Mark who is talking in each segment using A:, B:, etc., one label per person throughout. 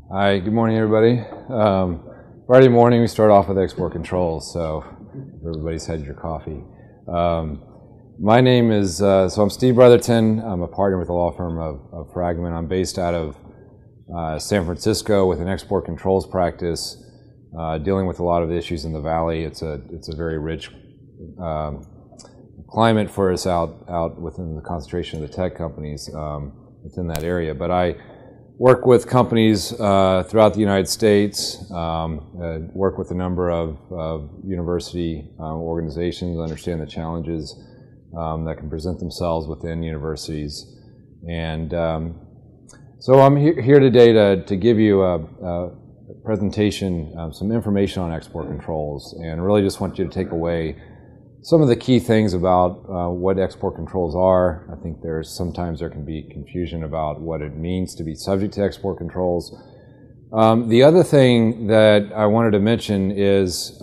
A: Hi, good morning, everybody. Friday morning, we start off with export controls, so everybody's had your coffee. My name is, I'm Steve Brotherton. I'm a partner with the law firm of Fragment. I'm based out of San Francisco with an export controls practice, dealing with a lot of issues in the Valley. It's a very rich climate for us out within the concentration of the tech companies within that area. But I work with companies throughout the United States, work with a number of university organizations, understand the challenges that can present themselves within universities. And so I'm here today to give you a presentation, some information on export controls, and really just want you to take away some of the key things about what export controls are. I think sometimes there can be confusion about what it means to be subject to export controls. The other thing that I wanted to mention is,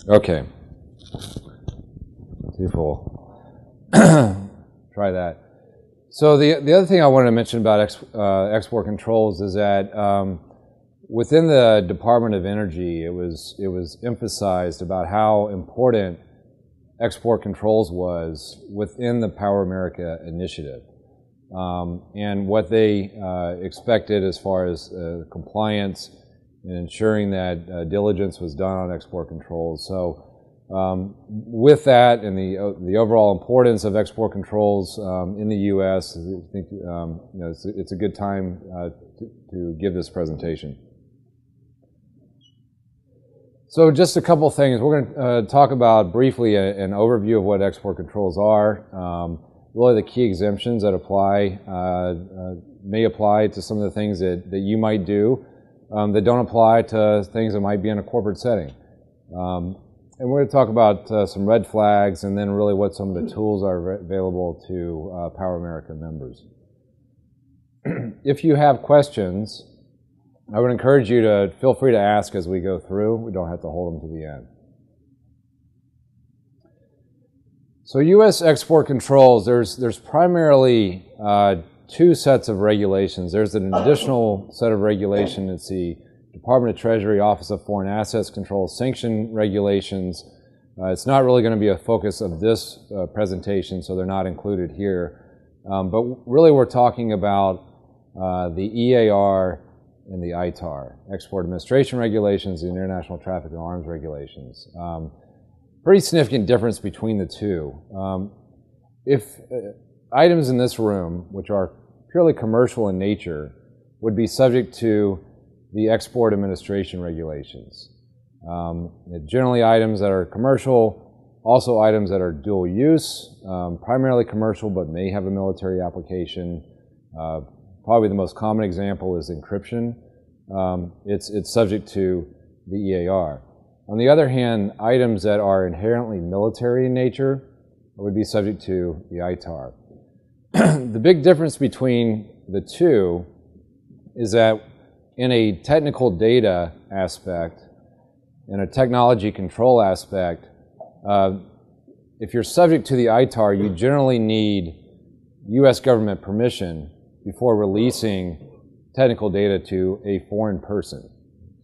A: Okay. See if we'll try that. So the other thing I wanted to mention about export controls is that within the Department of Energy, it was emphasized about how important export controls was within the Power America initiative, and what they expected as far as compliance and ensuring that diligence was done on export controls. So with that and the overall importance of export controls in the U.S., I think it's a good time to give this presentation. So just a couple things. We're going to talk about briefly an overview of what export controls are. Really the key exemptions that apply, may apply to some of the things that you might do that don't apply to things that might be in a corporate setting. And we're going to talk about some red flags and then really what some of the tools are available to Power America members. If you have questions, I would encourage you to feel free to ask as we go through. We don't have to hold them to the end. So U.S. export controls, there's primarily two sets of regulations. There's an additional set of regulation. It's the Department of Treasury Office of Foreign Assets Control sanction regulations. It's not really going to be a focus of this presentation, so they're not included here. But really we're talking about the EAR and the ITAR, Export Administration Regulations and International Traffic in Arms Regulations. Pretty significant difference between the two. If items in this room, which are purely commercial in nature, would be subject to the export administration regulations. Generally items that are commercial, also items that are dual use, primarily commercial but may have a military application. Probably the most common example is encryption. It's subject to the EAR. On the other hand, items that are inherently military in nature would be subject to the ITAR. The big difference between the two is that in a technical data aspect, in a technology control aspect, if you're subject to the ITAR, you generally need U.S. government permission before releasing technical data to a foreign person.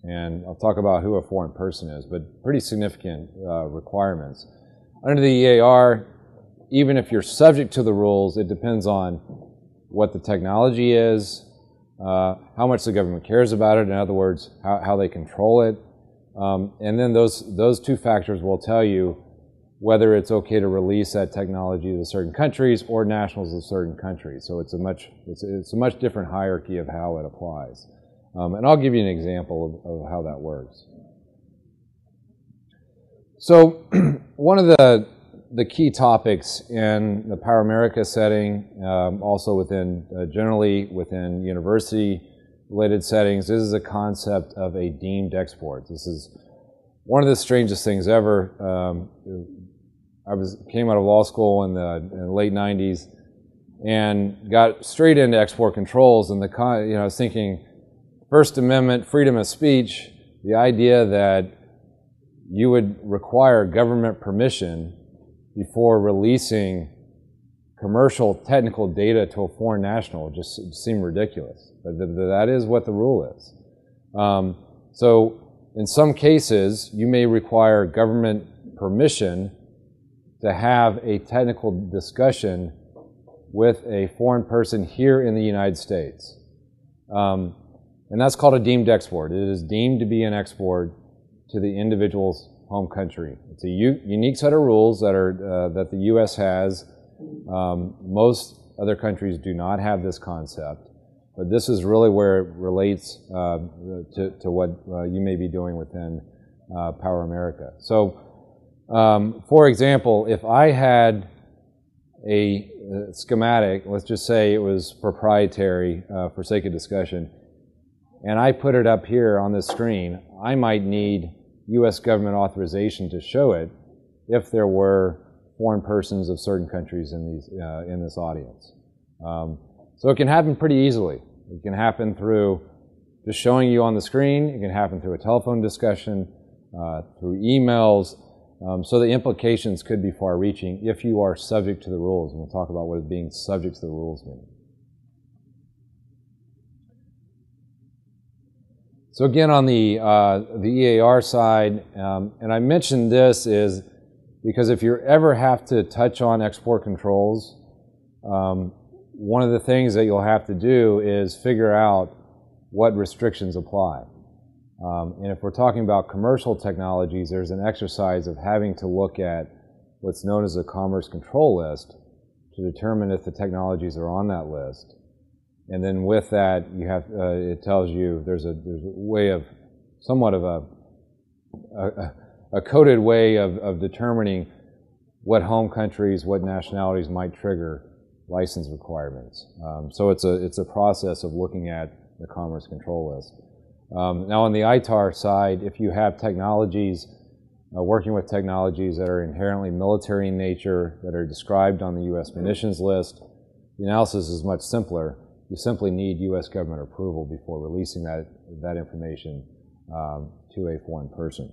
A: And I'll talk about who a foreign person is, but pretty significant requirements. Under the EAR, even if you're subject to the rules, it depends on what the technology is, how much the government cares about it, in other words, how they control it. And then those two factors will tell you whether it's okay to release that technology to certain countries or nationals of certain countries. So it's a much different hierarchy of how it applies. And I'll give you an example of how that works. So one of the key topics in the Power America setting, also generally within university-related settings, this is a concept of a deemed export. This is one of the strangest things ever. I came out of law school in the late 90s and got straight into export controls, and I was thinking, First Amendment, freedom of speech, the idea that you would require government permission before releasing commercial technical data to a foreign national just seem ridiculous. But that is what the rule is. So in some cases, you may require government permission to have a technical discussion with a foreign person here in the United States. And that's called a deemed export. It is deemed to be an export to the individual's home country. It's a unique set of rules that the U.S. has. Most other countries do not have this concept, but this is really where it relates to what you may be doing within Power America. So, for example, if I had a schematic, let's just say it was proprietary for sake of discussion, and I put it up here on this screen, I might need U.S. government authorization to show it if there were foreign persons of certain countries in this audience. So it can happen pretty easily. It can happen through just showing you on the screen. It can happen through a telephone discussion, through emails. So the implications could be far-reaching if you are subject to the rules. And we'll talk about what being subject to the rules means. So again, on the EAR side, and I mentioned this is because if you ever have to touch on export controls, one of the things that you'll have to do is figure out what restrictions apply. And if we're talking about commercial technologies, there's an exercise of having to look at what's known as a Commerce Control List to determine if the technologies are on that list. And then with that, you have it tells you there's a way of somewhat of a coded way of determining what home countries, what nationalities might trigger license requirements. So it's a process of looking at the Commerce Control List. Now on the ITAR side, if you have technologies, working with technologies that are inherently military in nature, that are described on the U.S. munitions list, the analysis is much simpler. You simply need U.S. government approval before releasing that information to a foreign person.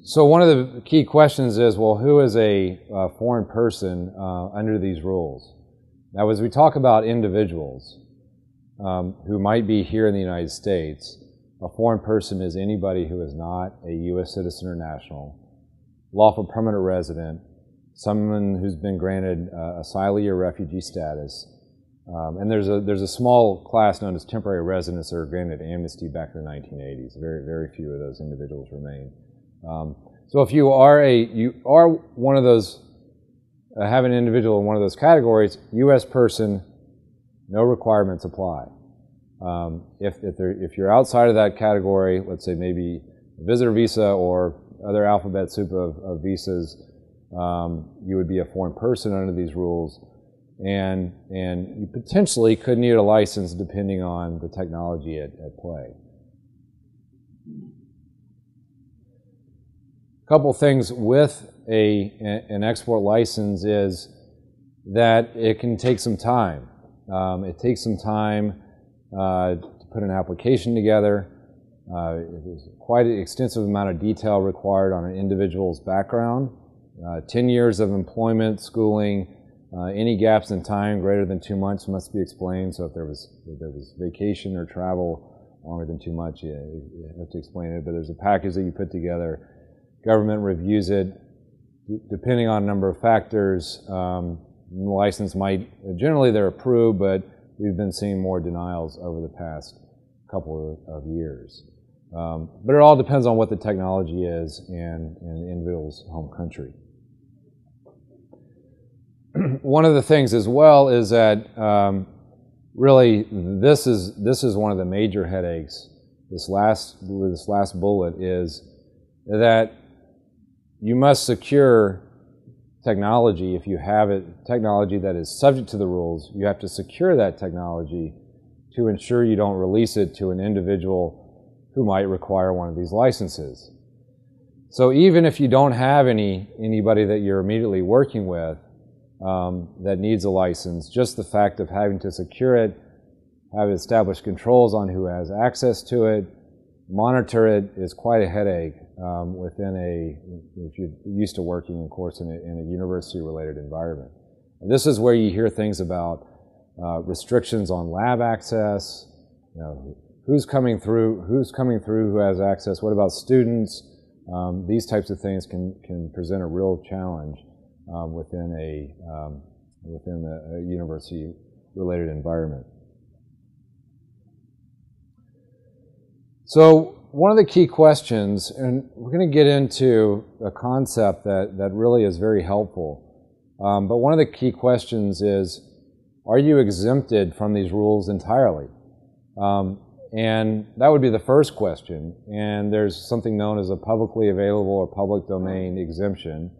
A: So one of the key questions is, well, who is a foreign person under these rules? Now, as we talk about individuals who might be here in the United States, a foreign person is anybody who is not a U.S. citizen or national, lawful permanent resident, someone who's been granted asylee or refugee status, and there's a small class known as temporary residents that are granted amnesty back in the 1980s. Very, very few of those individuals remain. So if you are one of those, have an individual in one of those categories, U.S. person, no requirements apply. If you're outside of that category, let's say maybe a visitor visa or other alphabet soup of visas, you would be a foreign person under these rules, and you potentially could need a license depending on the technology at play. A couple things with an export license is that it can take some time. It takes some time to put an application together. There's quite an extensive amount of detail required on an individual's background. 10 years of employment, schooling, any gaps in time greater than 2 months must be explained. So if there was vacation or travel longer than 2 months, you have to explain it. But there's a package that you put together. Government reviews it. Depending on a number of factors, the license might, generally they're approved, but we've been seeing more denials over the past couple of years. But it all depends on what the technology is and the individual's home country. One of the things as well is that really this is one of the major headaches. This last bullet is that you must secure technology. If you have technology that is subject to the rules, you have to secure that technology to ensure you don't release it to an individual who might require one of these licenses. So even if you don't have anybody that you're immediately working with that needs a license, just the fact of having to secure it, have established controls on who has access to it, monitor it, is quite a headache if you're used to working, of course, in a university-related environment. And this is where you hear things about restrictions on lab access, who's coming through, who has access, what about students? These types of things can present a real challenge within a university-related environment. So one of the key questions, and we're going to get into a concept that really is very helpful, but one of the key questions is, are you exempted from these rules entirely? And that would be the first question. And there's something known as a publicly available or public domain exemption.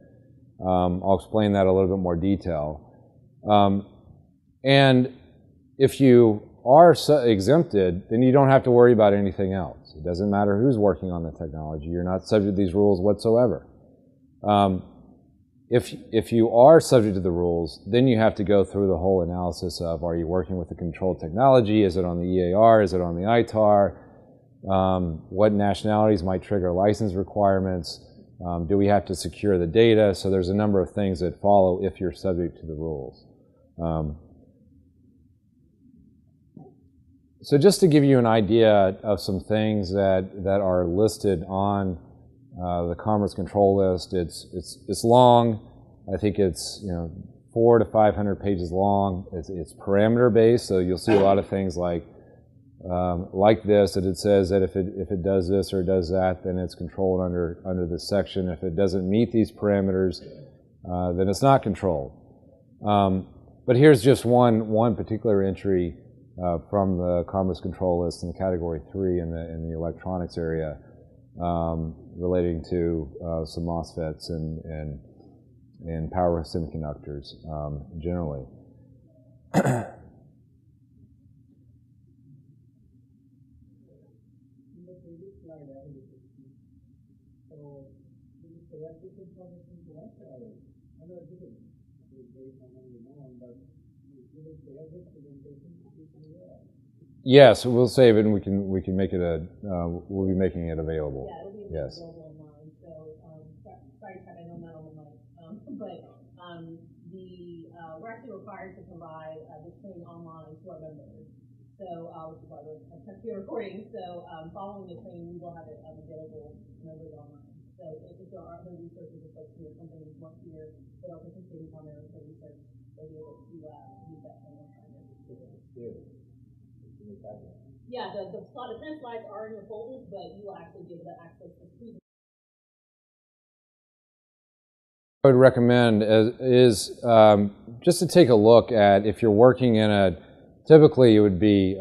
A: I'll explain that in a little bit more detail. And if you are exempted, then you don't have to worry about anything else. It doesn't matter who's working on the technology. You're not subject to these rules whatsoever. If you are subject to the rules, then you have to go through the whole analysis of, are you working with a controlled technology? Is it on the EAR? Is it on the ITAR? What nationalities might trigger license requirements? Do we have to secure the data? So there's a number of things that follow if you're subject to the rules. So just to give you an idea of some things that are listed on the Commerce Control List, it's long. I think it's 400 to 500 pages long. It's parameter based, so you'll see a lot of things like this, that it says that if it does this or does that, then it's controlled under this section. If it doesn't meet these parameters, then it's not controlled. But here's just one particular entry from the Commerce Control List in the Category 3 in the electronics area, relating to some MOSFETs and power semiconductors generally. Yes, we'll save it and we can make it we'll be making it available.
B: Yeah, it'll be available online. So sorry, Ted, I know I'm not on the mic, but we're actually required to provide this training online to our members. So which is why we're here recording. So following the training, we will have it available to members online. So if there are other resources or folks in your company who want to hear that are participating on their research, they'll be able to use that training online. Yeah, the slide slides are in your folders, but you will actually be able to access the presentation.
A: I would recommend is just to take a look at, if you're working in typically it would be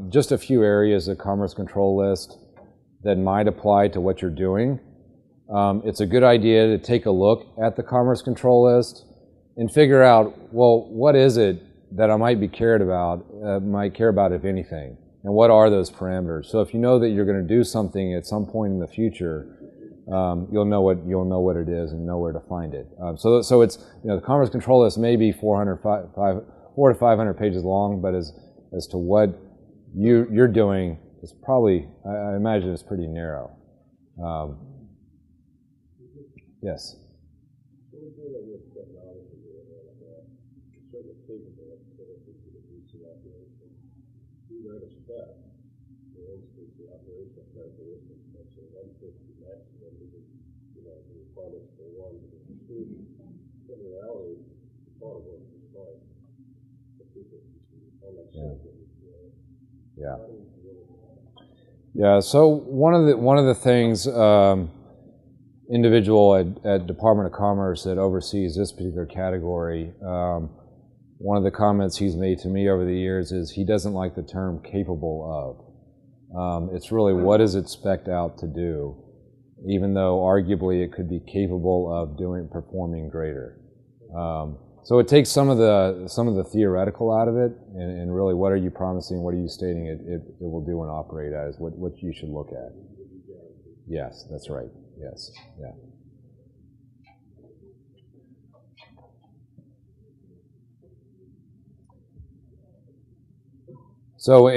A: just a few areas of Commerce Control List that might apply to what you're doing. It's a good idea to take a look at the Commerce Control List and figure out, well, what is it that I might care about, if anything, and what are those parameters? So if you know that you're going to do something at some point in the future, you'll know what it is and know where to find it. So it's the Commerce Control List may be 400 to 500 pages long, but as to what you're doing, it's probably, I imagine it's pretty narrow. Yes. Yeah. So one of the things, individual at Department of Commerce that oversees this particular category, one of the comments he's made to me over the years is he doesn't like the term capable of. It's really, what is it spec'd out to do, even though arguably it could be capable of performing greater. So it takes some of the theoretical out of it, and really, what are you promising? What are you stating it will do and operate as? What you should look at? Yes, that's right. Yes, yeah. So,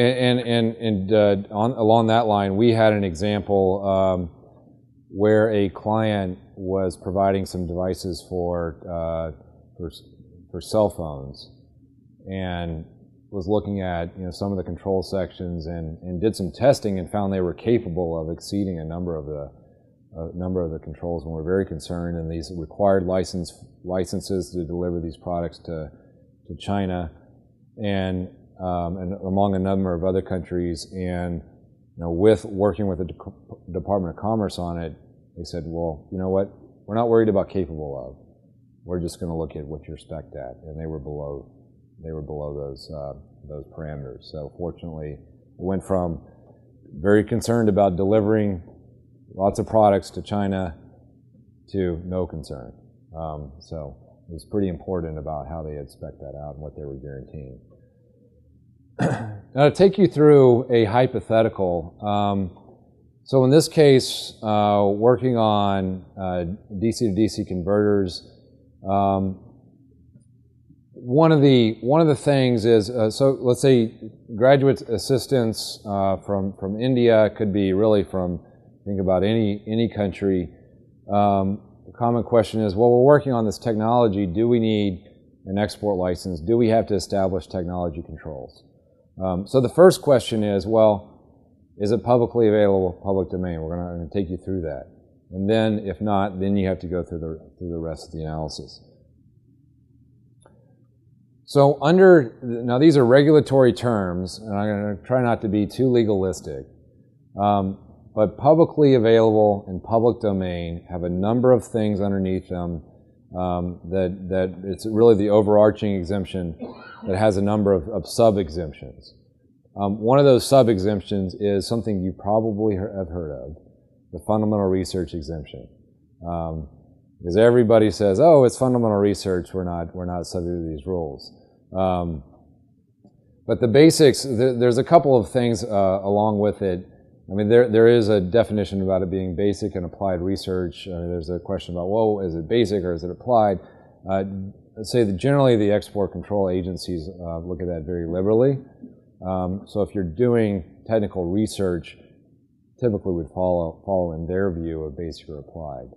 A: along that line, we had an example where a client was providing some devices for cell phones, and was looking at some of the control sections and did some testing and found they were capable of exceeding a number of the controls, and we're very concerned. And these required licenses to deliver these products to China and among a number of other countries. And with working with the Department of Commerce on it, they said, well, you know what? We're not worried about capable of. We're just going to look at what you're spec'd at, and they were below those parameters. So fortunately, it went from very concerned about delivering lots of products to China to no concern. So it was pretty important about how they had spec'd that out and what they were guaranteeing. Now, to take you through a hypothetical, so in this case, working on DC to DC converters, one of the things is, so let's say graduate assistants from India, could be really from, think about any country. The common question is, well, we're working on this technology. Do we need an export license? Do we have to establish technology controls? So the first question is, well, is it publicly available, public domain? We're going to take you through that. And then, if not, then you have to go through the rest of the analysis. So now these are regulatory terms, and I'm going to try not to be too legalistic, but publicly available and public domain have a number of things underneath them that it's really the overarching exemption that has a number of sub-exemptions. One of those sub-exemptions is something you probably have heard of, the fundamental research exemption. Because everybody says, oh, it's fundamental research, we're not subject to these rules. But the basics, there's a couple of things along with it. I mean, there is a definition about it being basic and applied research. There's a question about, well, is it basic or is it applied? Let's say that generally the export control agencies look at that very liberally. So if you're doing technical research, typically would follow in their view of basic or applied.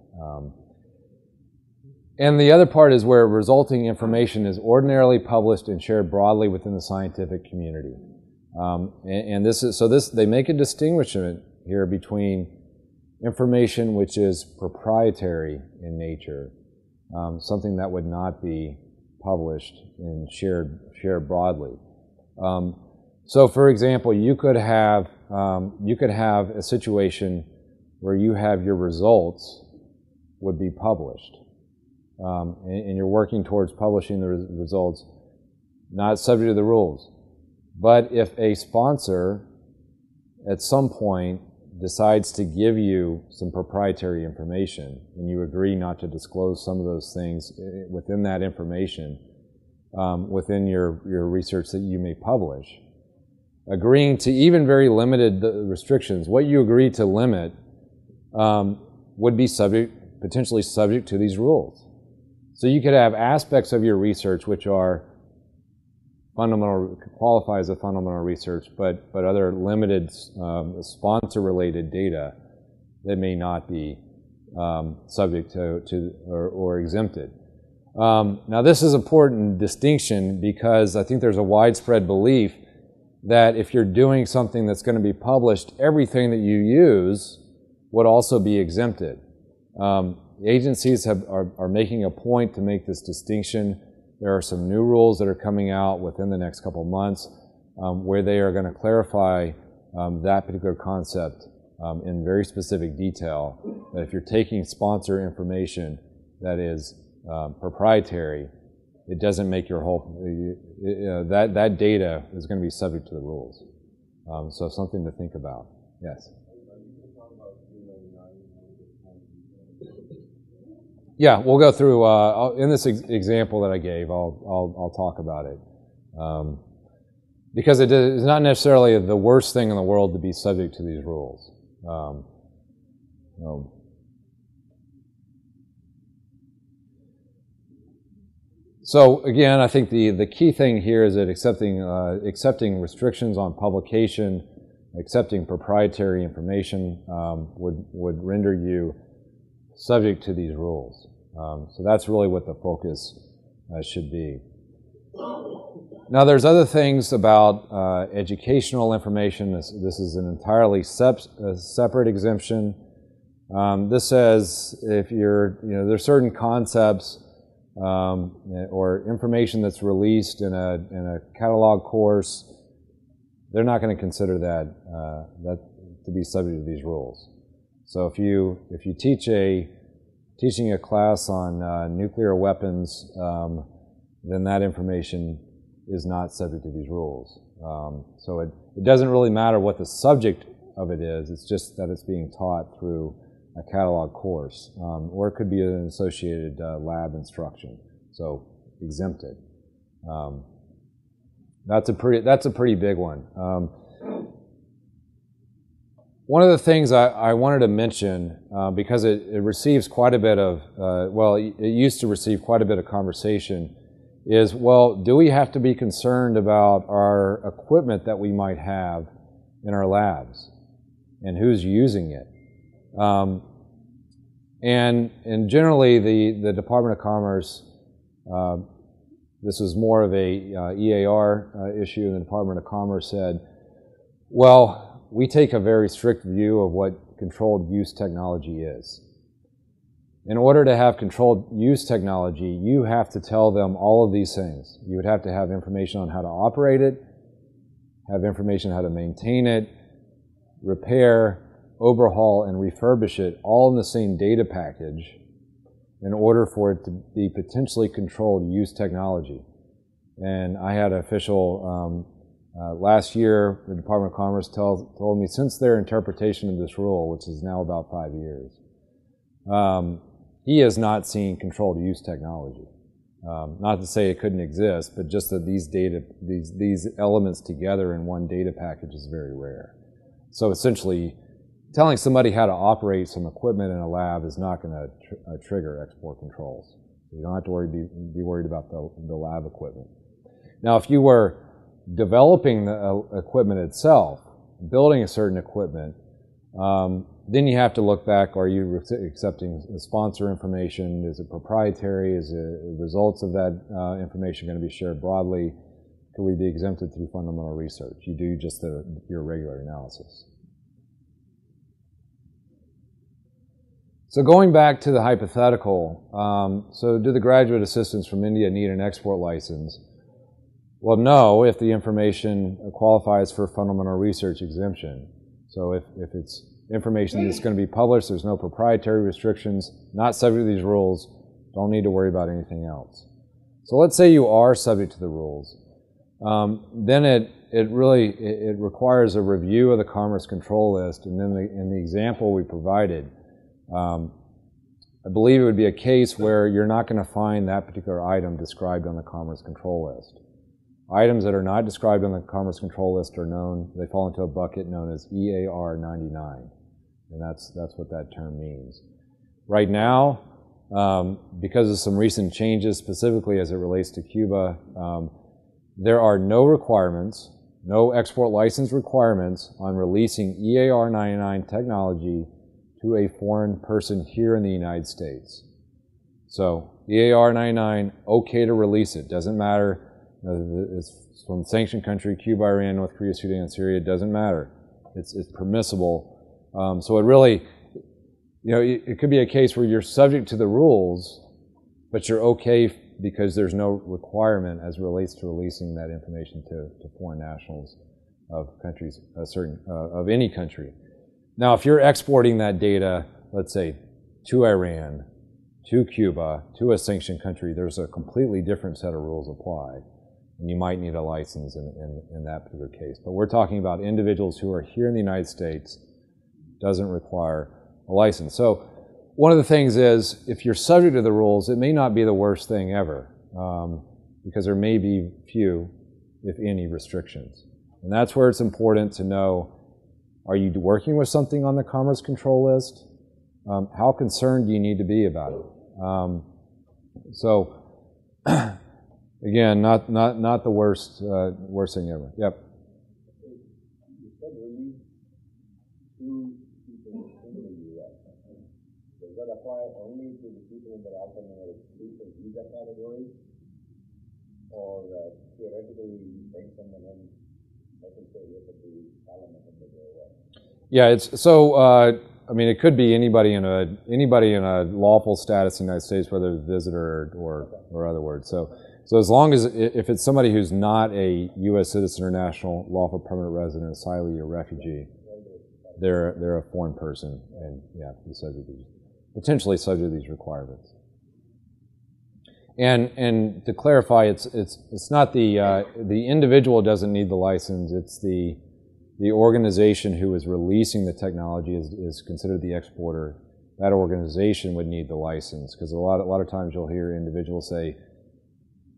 A: And the other part is where resulting information is ordinarily published and shared broadly within the scientific community. And they make a distinction here between information which is proprietary in nature, something that would not be published and shared broadly. So, for example, you could have a situation where you have your results would be published, and you're working towards publishing the results, not subject to the rules. But if a sponsor at some point decides to give you some proprietary information and you agree not to disclose some of those things within that information, within your research that you may publish, agreeing to even very limited restrictions, what you agree to limit would be potentially subject to these rules. So you could have aspects of your research which are qualify as a fundamental research, but other limited sponsor-related data that may not be subject to or exempted. Now, this is an important distinction because I think there's a widespread belief that if you're doing something that's going to be published, everything that you use would also be exempted. Agencies are making a point to make this distinction. There are some new rules that are coming out within the next couple of months where they are going to clarify that particular concept in very specific detail. That if you're taking sponsor information that is proprietary, it doesn't make your whole, that data is going to be subject to the rules. So something to think about. Yes? Yeah, we'll go through, in this example that I gave, I'll talk about it. Because it is not necessarily the worst thing in the world to be subject to these rules. So again, I think the key thing here is that accepting restrictions on publication, accepting proprietary information would render you subject to these rules. So that's really what the focus should be. Now, there's other things about educational information. This is an entirely separate exemption. This says if there's certain concepts or information that's released in a catalog course, they're not going to consider that to be subject to these rules. So if you teaching a class on nuclear weapons, then that information is not subject to these rules. So it doesn't really matter what the subject of it is, it's just that it's being taught through a catalog course, or it could be an associated lab instruction, so exempted. That's a pretty big one. One of the things I wanted to mention, because it receives quite a bit of, it used to receive quite a bit of conversation, is, well, do we have to be concerned about our equipment that we might have in our labs and who's using it? And generally, the Department of Commerce, this was more of a EAR issue, and the Department of Commerce said, well, we take a very strict view of what controlled use technology is. In order to have controlled use technology, you have to tell them all of these things. You would have to have information on how to operate it, have information on how to maintain it, repair, overhaul, and refurbish it all in the same data package in order for it to be potentially controlled use technology. And I had an official last year, the Department of Commerce told me since their interpretation of this rule, which is now about 5 years, he has not seen controlled use technology. Not to say it couldn't exist, but just that these elements together in one data package is very rare. So essentially, telling somebody how to operate some equipment in a lab is not going to trigger export controls. You don't have to be worried about the lab equipment. Now, if you were developing the equipment itself, building a certain equipment, then you have to look back, are you accepting sponsor information? Is it proprietary? Is the results of that information going to be shared broadly? Could we be exempted through fundamental research? You do just your regular analysis. So going back to the hypothetical, so do the graduate assistants from India need an export license? Well, no, if the information qualifies for fundamental research exemption. So if it's information that's going to be published, there's no proprietary restrictions, not subject to these rules, don't need to worry about anything else. So let's say you are subject to the rules. Then it requires a review of the Commerce Control List, and then in the example we provided, I believe it would be a case where you're not going to find that particular item described on the Commerce Control List. Items that are not described on the Commerce Control List are known, they fall into a bucket known as EAR 99, and that's what that term means. Right now, because of some recent changes, specifically as it relates to Cuba, there are no requirements, no export license requirements on releasing EAR 99 technology to a foreign person here in the United States. So EAR 99, okay to release it. Doesn't matter. It's from sanctioned country, Cuba, Iran, North Korea, Sudan, Syria. It doesn't matter. It's permissible. So it really, it could be a case where you're subject to the rules, but you're okay because there's no requirement as it relates to releasing that information to foreign nationals of countries, of any country. Now, if you're exporting that data, let's say, to Iran, to Cuba, to a sanctioned country, there's a completely different set of rules apply, and you might need a license in that particular case. But we're talking about individuals who are here in the United States, doesn't require a license. So one of the things is, if you're subject to the rules, it may not be the worst thing ever, because there may be few, if any, restrictions. And that's where it's important to know, are you working with something on the Commerce Control List? How concerned do you need to be about it? So, again, not the worst thing ever. Yep.
C: Does that apply only to the people that are alphanumeric exclusive visa category? Or theoretically, you bring someone in, I can say, look at the element and they go away?
A: Yeah, it's so. I mean, it could be anybody in a lawful status in the United States, whether it's a visitor or other words. So as long as if it's somebody who's not a U.S. citizen or national lawful permanent resident, asylee, or refugee, they're a foreign person, and yeah, potentially subject to these requirements. And to clarify, it's not the individual doesn't need the license. It's the organization who is releasing the technology is considered the exporter. That organization would need the license, because a lot of times you'll hear individuals say,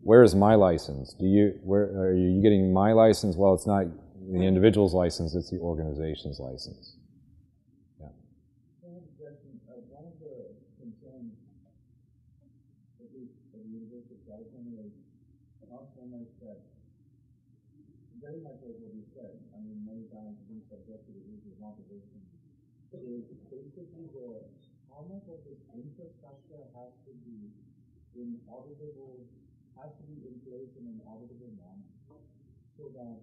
A: "Where is my license? Where are you getting my license?" Well, it's not the individual's license; it's the organization's license. Yeah.
D: One of the concerns, at least at the University of California, is not so much that, very much like what you said, I mean, many times being subject to the rules of motivation, is basically how much of this infrastructure has to be in place in an auditable manner, so that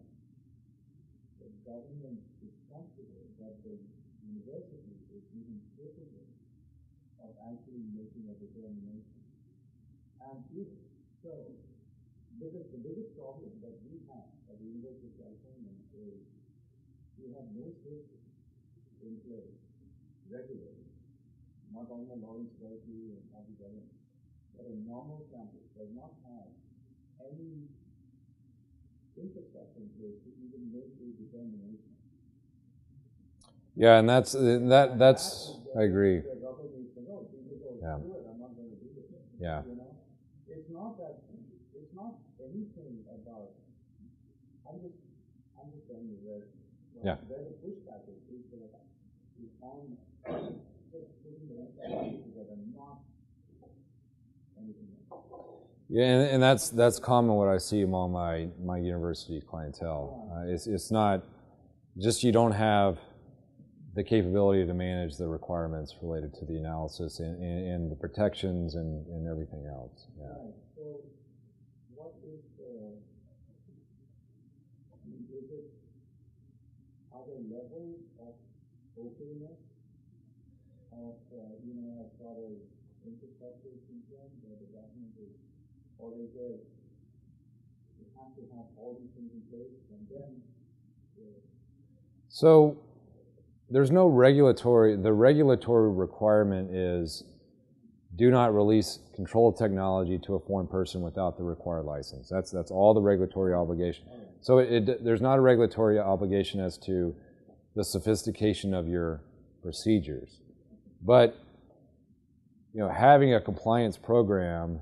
D: the government is comfortable that the university is even capable of actually making a determination. And if so, because the biggest problem that we have at the University of California is we have no system in place regularly, not only Lawrence Berkeley and other government, but a normal campus does not have any infrastructure in place to even make a determination.
A: Yeah, and that's I agree. Yeah. Yeah.
D: You know, it's not anything about. I'm just telling you where the pushback is on just putting the infrastructure together, not anything else.
A: Yeah, and that's common what I see among my university clientele. It's not just you don't have the capability to manage the requirements related to the analysis and the protections and everything else. Yeah.
D: Right. So, what is are there levels of openness of as far as infrastructure is concerned, where the government is, or is there you have to have all these things in place and then?
A: So there's no regulatory. The regulatory requirement is do not release controlled technology to a foreign person without the required license. That's all the regulatory obligation. So there's not a regulatory obligation as to the sophistication of your procedures, but having a compliance program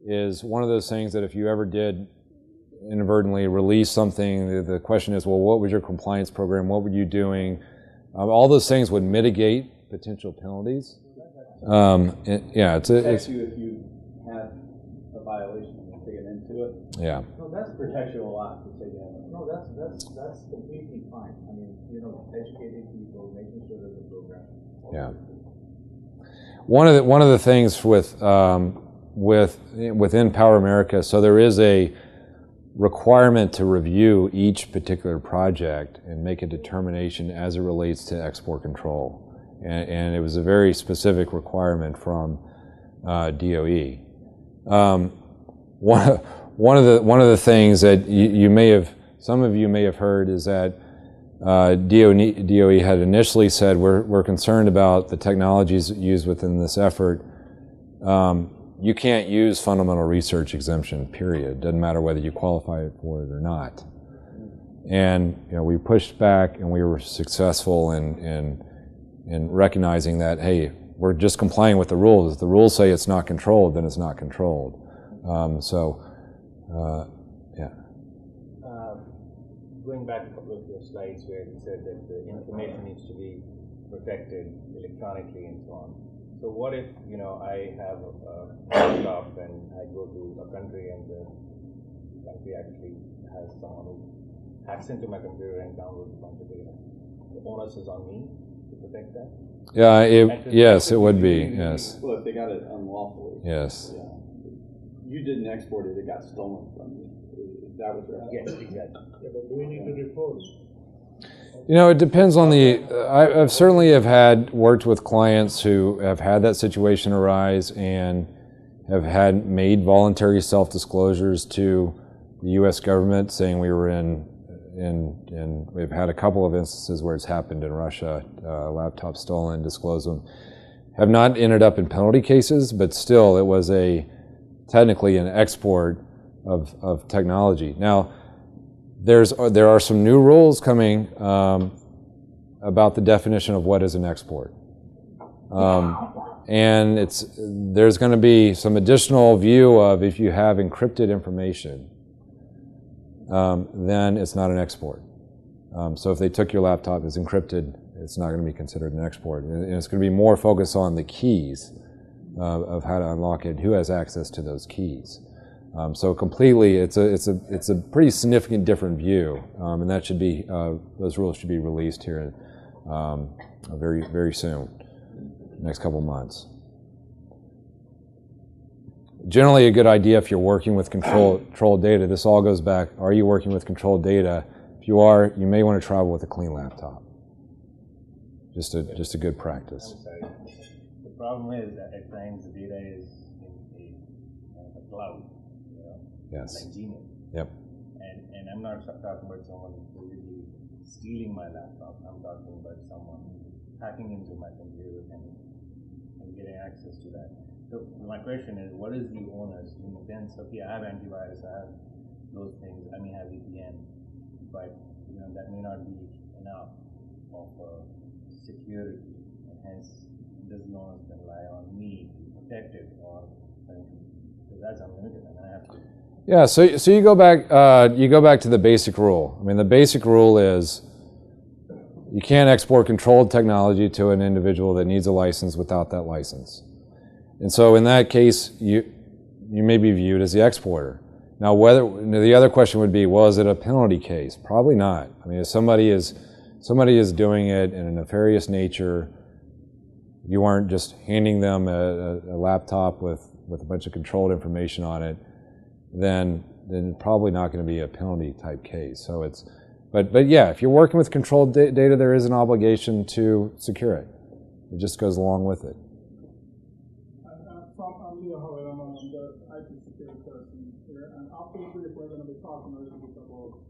A: is one of those things that if you ever did inadvertently release something, the question is, well, what was your compliance program? What were you doing? All those things would mitigate potential penalties. It's
C: you if you have a violation and dig into it.
A: Yeah.
D: No, that's
C: Protects you a lot to say
D: No, that's completely fine. I mean, educating people, making sure there's a program.
A: Yeah. One of the things within Power America, so there is a requirement to review each particular project and make a determination as it relates to export control. And it was a very specific requirement from DOE. One of the things that some of you may have heard is that DOE had initially said we're concerned about the technologies used within this effort. You can't use fundamental research exemption, period. Doesn't matter whether you qualify for it or not. And we pushed back and we were successful in recognizing that, hey, we're just complying with the rules. If the rules say it's not controlled, then it's not controlled.
E: Going back a couple of your slides where you said that the information needs to be protected electronically and so on. So what if, I have a laptop and I go to a country and the country actually has someone who hacks into my computer and downloads a bunch of data. The onus is on me to protect that?
A: Yeah, yes, it would be, yes.
F: Well, if they got it unlawfully.
A: Yes.
F: Yeah. You didn't export it, it got stolen from you. Is that what you're asking?
E: Yes, exactly.
D: Yeah, but do we need to report?
A: You know, it depends on the, I've certainly worked with clients who have had that situation arise and have made voluntary self-disclosures to the U.S. government saying we were we've had a couple of instances where it's happened in Russia, laptops stolen, disclosed them. Have not ended up in penalty cases, but still it was technically an export of technology. Now, there are some new rules coming about the definition of what is an export. And there's going to be some additional view of if you have encrypted information, then it's not an export. So if they took your laptop as encrypted, it's not going to be considered an export. And it's going to be more focused on the keys of how to unlock it, who has access to those keys. So completely, it's a pretty significant different view, and that should be those rules should be released here very very soon, next couple months. Generally, a good idea if you're working with controlled data. This all goes back. Are you working with controlled data? If you are, you may want to travel with a clean laptop. Just a good practice.
E: I'm sorry. The problem is that at times the data is in a cloud.
A: Yes.
E: Like Gmail.
A: Yep.
E: And I'm not talking about someone really stealing my laptop. I'm talking about someone hacking into my computer and getting access to that. So my question is, what is the onus in the sense? Okay, I have antivirus, I have those things. I may have VPN, but that may not be enough of security, and hence does the onus then lie on me to protect it, or because that's unlimited, and I have to.
A: Yeah, so you go back to the basic rule. I mean, the basic rule is you can't export controlled technology to an individual that needs a license without that license. And so in that case, you may be viewed as the exporter. Now, the other question would be, well, is it a penalty case? Probably not. I mean, if somebody is doing it in a nefarious nature, you aren't just handing them a laptop with a bunch of controlled information on it, then probably not going to be a penalty type case. So but yeah, if you're working with controlled data, there is an obligation to secure it. It just goes along with it.
G: I'm Leo Howard. I'm the IT security person here, and after the break, we're going to be talking a little bit about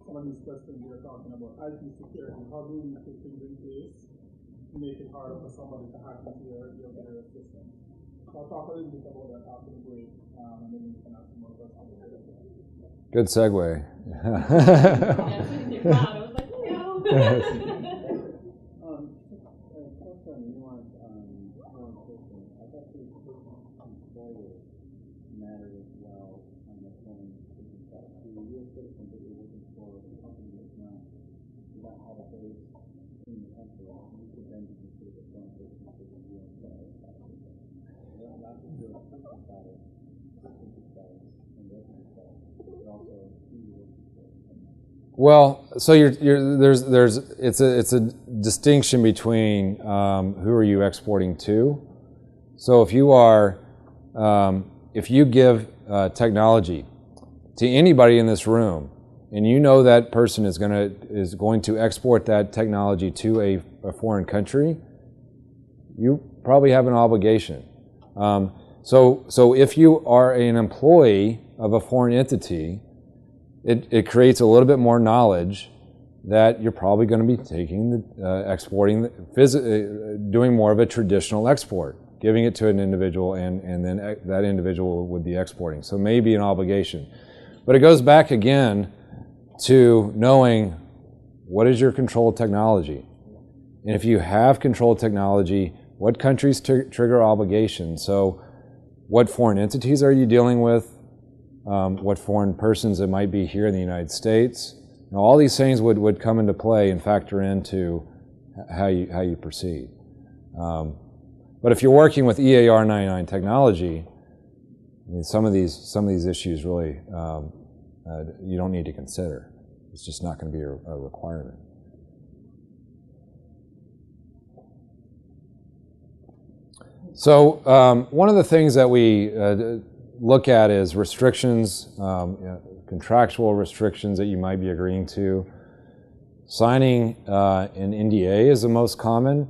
G: some of these questions we're talking about. IT security, how do we put things in place to make it harder for somebody to hack into your various systems? I'll talk a little bit about that after the break, and then we can ask some more questions.
A: Good segue. Well, so it's a distinction between who are you exporting to. So if you give technology to anybody in this room, and you know that person is going to export that technology to a foreign country, you probably have an obligation. So if you are an employee of a foreign entity, it creates a little bit more knowledge that you're probably going to be doing more of a traditional export, giving it to an individual, and then that individual would be exporting. So maybe an obligation. But it goes back again to knowing what is your controlled technology. And if you have controlled technology, what countries trigger obligations? So what foreign entities are you dealing with? What foreign persons it might be here in the United States. Now, all these things would come into play and factor into how you proceed. But if you're working with EAR 99 technology, I mean, some of these issues really you don't need to consider. It's just not going to be a requirement. So one of the things that we look at is restrictions, contractual restrictions that you might be agreeing to. Signing an NDA is the most common.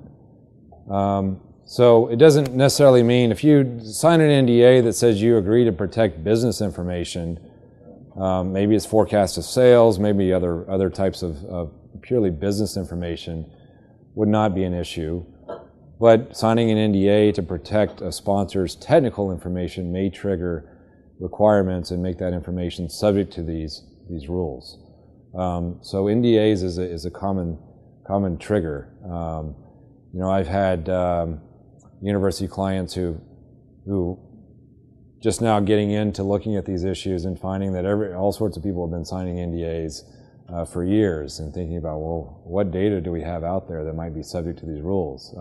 A: So it doesn't necessarily mean if you sign an NDA that says you agree to protect business information, maybe it's forecast of sales, maybe other types of purely business information would not be an issue. But signing an NDA to protect a sponsor's technical information may trigger requirements and make that information subject to these rules. So NDAs is a common trigger. You know, I've had university clients who just now getting into looking at these issues and finding that all sorts of people have been signing NDAs for years and thinking about, well, what data do we have out there that might be subject to these rules?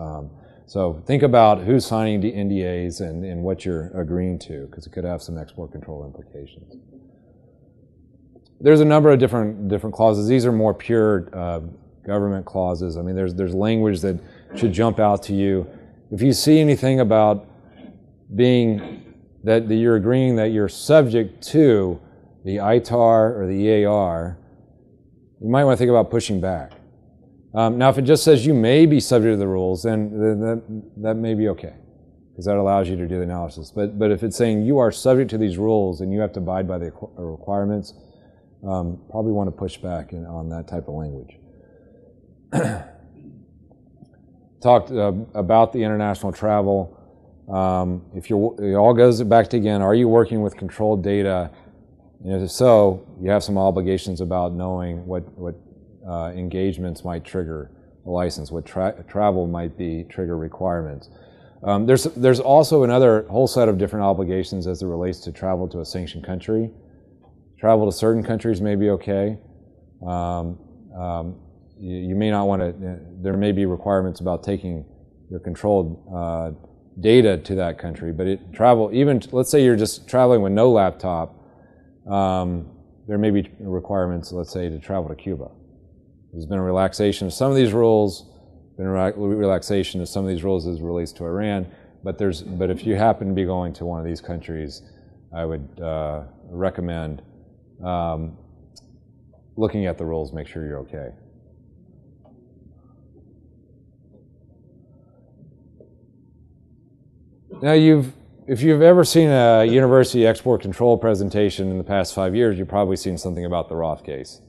A: So think about who's signing the NDAs and what you're agreeing to, because it could have some export control implications. There's a number of different clauses. These are more pure government clauses. I mean, there's language that should jump out to you. If you see anything about that you're agreeing that you're subject to the ITAR or the EAR, you might want to think about pushing back. Now, if it just says you may be subject to the rules, then that may be okay, because that allows you to do the analysis. But if it's saying you are subject to these rules and you have to abide by the requirements, probably want to push back on that type of language. Talked about the international travel. It all goes back to, again, are you working with controlled data? And if so, you have some obligations about knowing what engagements might trigger a license, what travel might be trigger requirements. There's also another whole set of different obligations as it relates to travel to a sanctioned country. Travel to certain countries may be okay. You may not want to, there may be requirements about taking your controlled data to that country, but even, let's say you're just traveling with no laptop, there may be requirements, let's say, to travel to Cuba. There's been a relaxation of some of these rules, been a relaxation of some of these rules as it relates to Iran, but if you happen to be going to one of these countries, I would recommend looking at the rules, make sure you're okay. Now, if you've ever seen a university export control presentation in the past 5 years, you've probably seen something about the Roth case.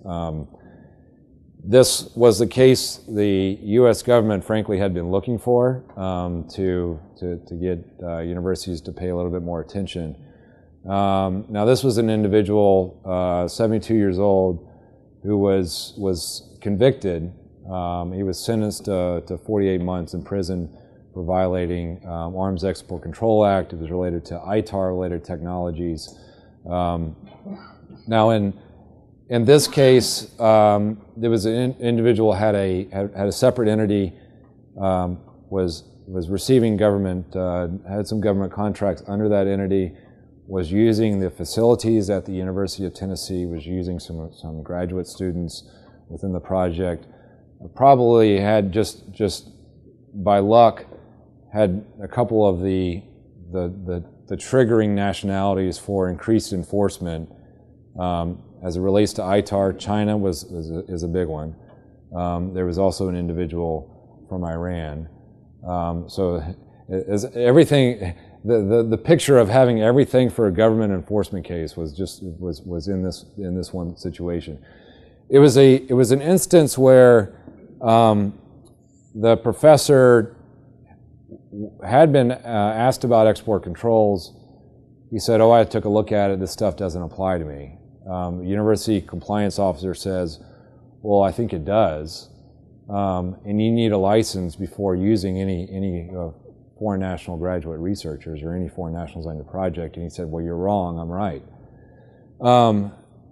A: This was the case the U.S. government, frankly, had been looking for to get universities to pay a little bit more attention. Now, this was an individual, 72 years old, who was convicted. He was sentenced to 48 months in prison for violating Arms Export Control Act. It was related to ITAR-related technologies. Now, in this case, there was an individual had a separate entity, was receiving government, had some government contracts under that entity, was using the facilities at the University of Tennessee, was using some graduate students within the project. Probably had just by luck had a couple of the triggering nationalities for increased enforcement. As it relates to ITAR, China is a big one. There was also an individual from Iran. So as everything, the picture of having everything for a government enforcement case was in this one situation. It was an instance where the professor had been asked about export controls. He said, "Oh, I took a look at it. This stuff doesn't apply to me." The university compliance officer says, "Well, I think it does, and you need a license before using any foreign national graduate researchers or any foreign nationals on your project." And he said, "Well, you're wrong. I'm right."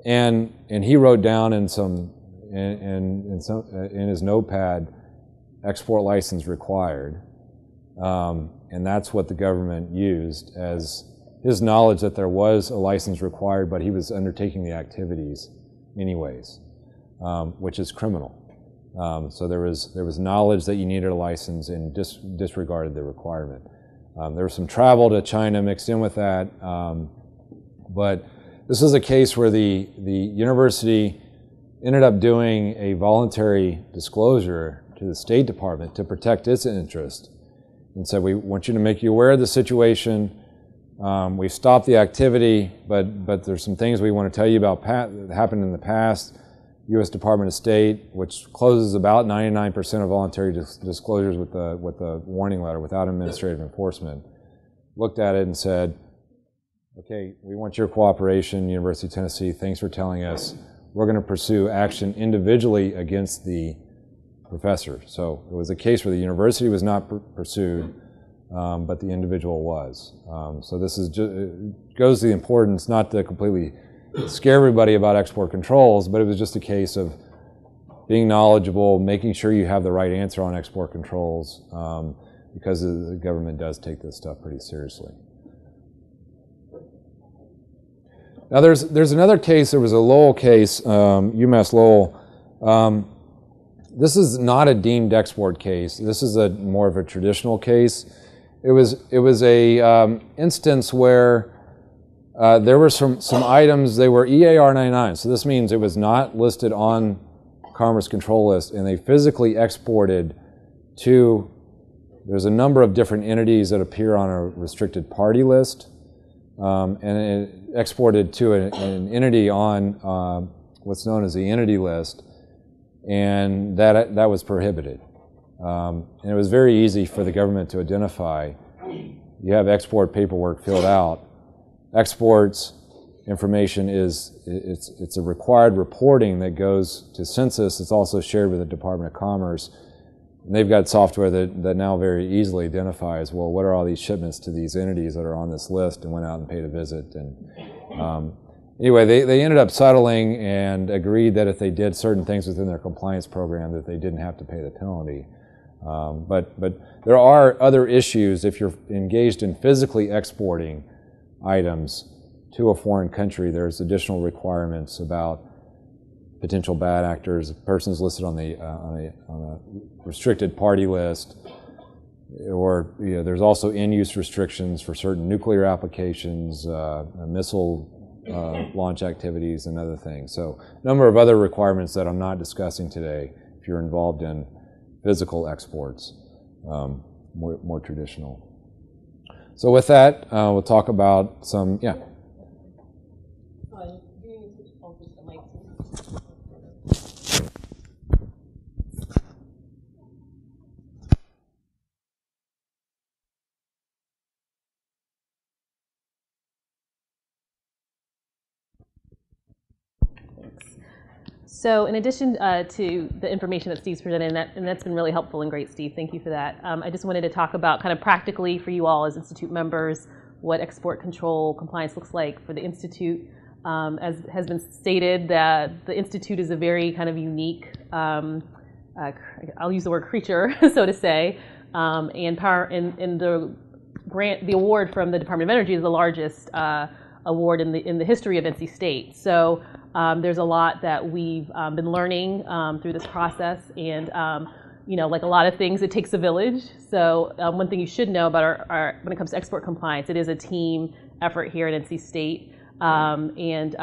A: And he wrote down in his notepad, "export license required," and that's what the government used as his knowledge that there was a license required, but he was undertaking the activities anyways, which is criminal. So there was knowledge that you needed a license and disregarded the requirement. There was some travel to China mixed in with that, but this is a case where the university ended up doing a voluntary disclosure to the State Department to protect its interest, and said, we want you to make you aware of the situation. We've stopped the activity, but there's some things we want to tell you about that happened in the past. U.S. Department of State, which closes about 99% of voluntary disclosures with the warning letter without administrative enforcement, looked at it and said, okay, we want your cooperation, University of Tennessee, thanks for telling us. We're going to pursue action individually against the professor. So it was a case where the university was not pursued, but the individual was. So this is goes to the importance, not to completely scare everybody about export controls, but it was just a case of being knowledgeable, making sure you have the right answer on export controls, because the government does take this stuff pretty seriously. Now there's another case. There was a Lowell case, UMass Lowell. This is not a deemed export case. This is more of a traditional case. It was a instance where there were some items. They were EAR 99, so this means it was not listed on Commerce Control List, and they physically exported to. There's a number of different entities that appear on a restricted party list, and it exported to an entity on what's known as the entity list, and that was prohibited. And it was very easy for the government to identify. You have export paperwork filled out. Exports information it's a required reporting that goes to Census. It's also shared with the Department of Commerce. And they've got software that now very easily identifies, well, what are all these shipments to these entities that are on this list, and went out and paid a visit. And anyway, they ended up settling and agreed that if they did certain things within their compliance program, that they didn't have to pay the penalty. But there are other issues if you're engaged in physically exporting items to a foreign country. There's additional requirements about potential bad actors, persons listed on a restricted party list, or there's also end-use restrictions for certain nuclear applications, missile launch activities, and other things. So a number of other requirements that I'm not discussing today if you're involved in physical exports, more traditional. So with that, we'll talk about some, yeah.
B: So in addition to the information that Steve's presented, and that's been really helpful and great, Steve, thank you for that. I just wanted to talk about kind of practically for you all as Institute members, what export control compliance looks like for the Institute. As has been stated, that the Institute is a very kind of unique, I'll use the word creature, so to say, and the grant, the award from the Department of Energy is the largest award in the history of NC State. So there's a lot that we've been learning through this process, and like a lot of things, it takes a village. So one thing you should know about our when it comes to export compliance, it is a team effort here at NC State, and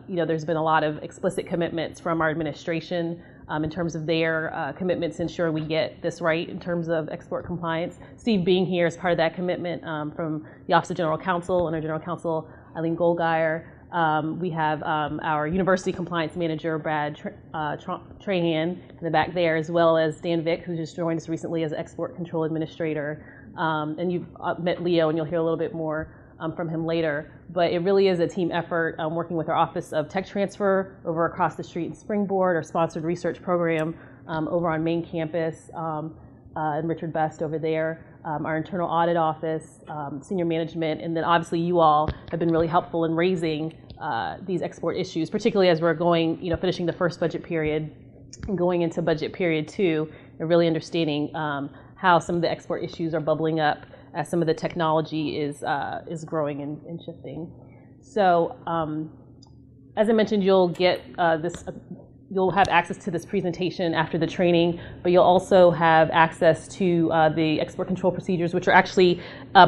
B: there's been a lot of explicit commitments from our administration in terms of their commitments to ensure we get this right in terms of export compliance. Steve being here is part of that commitment from the Office of General Counsel and our General Counsel, Eileen Goldgeier. We have our University Compliance Manager, Brad Trahan, in the back there, as well as Dan Vick, who just joined us recently as Export Control Administrator. And you've met Leo, and you'll hear a little bit more from him later. But it really is a team effort, working with our Office of Tech Transfer over across the street in Springboard, our sponsored research program over on main campus, and Richard Best over there. Our internal audit office, senior management, and then obviously you all have been really helpful in raising these export issues, particularly as we're going, finishing the first budget period and going into budget period 2, and really understanding how some of the export issues are bubbling up as some of the technology is growing and shifting. So as I mentioned, you'll get this you'll have access to this presentation after the training, but you'll also have access to the export control procedures, which are actually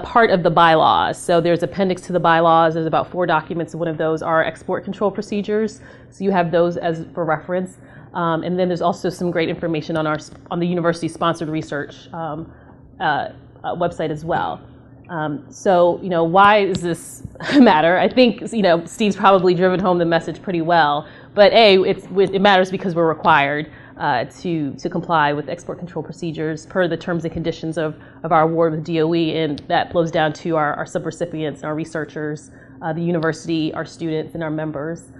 B: part of the bylaws. So there's appendix to the bylaws. There's about 4 documents. One of those are export control procedures. So you have those as for reference. And then there's also some great information on the university-sponsored research website as well. So, why does this matter? I think, Steve's probably driven home the message pretty well. But it matters because we're required to comply with export control procedures per the terms and conditions of our award with DOE, and that flows down to our subrecipients, our researchers, the university, our students, and our members.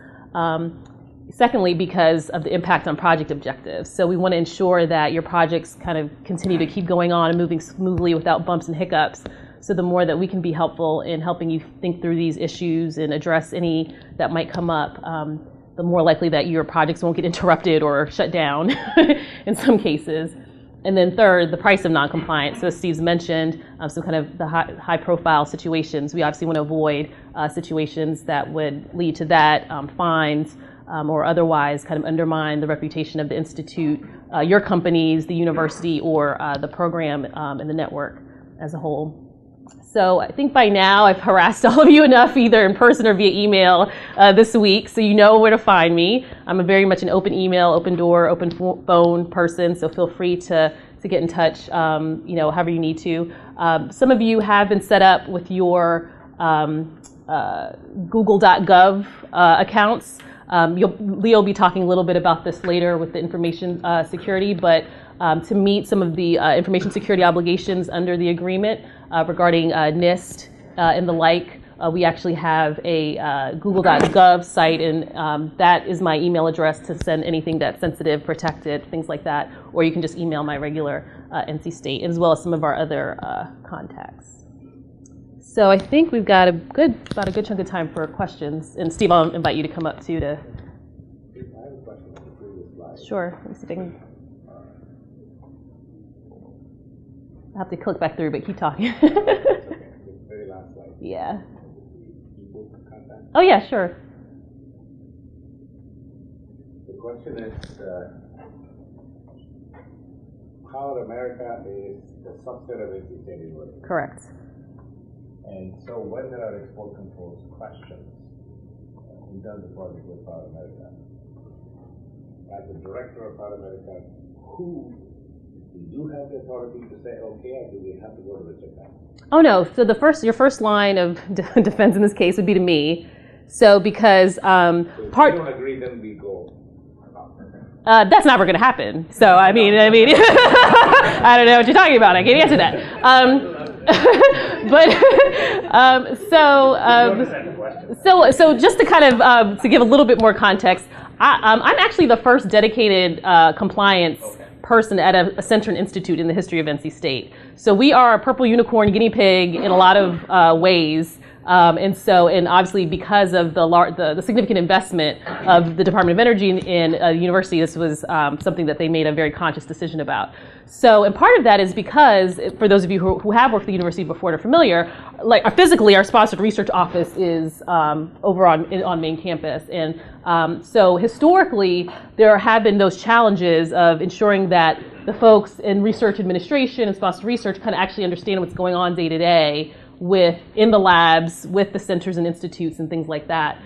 B: Secondly, because of the impact on project objectives. So we want to ensure that your projects kind of continue to keep going on and moving smoothly without bumps and hiccups. So the more that we can be helpful in helping you think through these issues and address any that might come up, the more likely that your projects won't get interrupted or shut down in some cases. And then third, the price of noncompliance. So as Steve's mentioned, some kind of the high profile situations. We obviously want to avoid situations that would lead to that, fines, or otherwise kind of undermine the reputation of the institute, your companies, the university, or the program and the network as a whole. So I think by now I've harassed all of you enough, either in person or via email this week, so you know where to find me. I'm very much an open email, open door, open phone person, so feel free to get in touch, however you need to. Some of you have been set up with your Google.gov accounts. Leo will be talking a little bit about this later with the information security, but to meet some of the information security obligations under the agreement regarding NIST and the like, we actually have a Google.gov site, and that is my email address to send anything that's sensitive, protected, things like that, or you can just email my regular NC State, as well as some of our other contacts. So I think we've got about a good chunk of time for questions. And Steve, I'll invite you to come up too to.
C: I have a question on the previous slide.
B: Sure. Let me see if I can. I'll have to click back through, but keep talking.
C: Okay. The very last slide.
B: Yeah.
C: Ebook content.
B: Oh yeah, sure.
C: The question is, Power America is the subset of NC State University.
B: Correct.
C: And so when there are export controls questions in terms of project with Power America, as the director of Power America, do you have the authority to say, okay, or do we have to go to Richard now?
B: Oh no. So your first line of defense in this case would be to me. So because
C: So if you don't agree, then we go.
B: that's never going to happen. So I mean, I don't know what you're talking about. I can't answer that. So just to kind of to give a little bit more context, I'm actually the first dedicated compliance person at a center and institute in the history of NC State. So we are a purple unicorn guinea pig in a lot of ways. And obviously because of the significant investment of the Department of Energy in the university, this was something that they made a very conscious decision about. So, and part of that is because, for those of you who have worked at the university before and are familiar, like physically our sponsored research office is over on main campus. And so historically, there have been those challenges of ensuring that the folks in research administration and sponsored research kind of actually understand what's going on day to day in the labs, with the centers and institutes and things like that.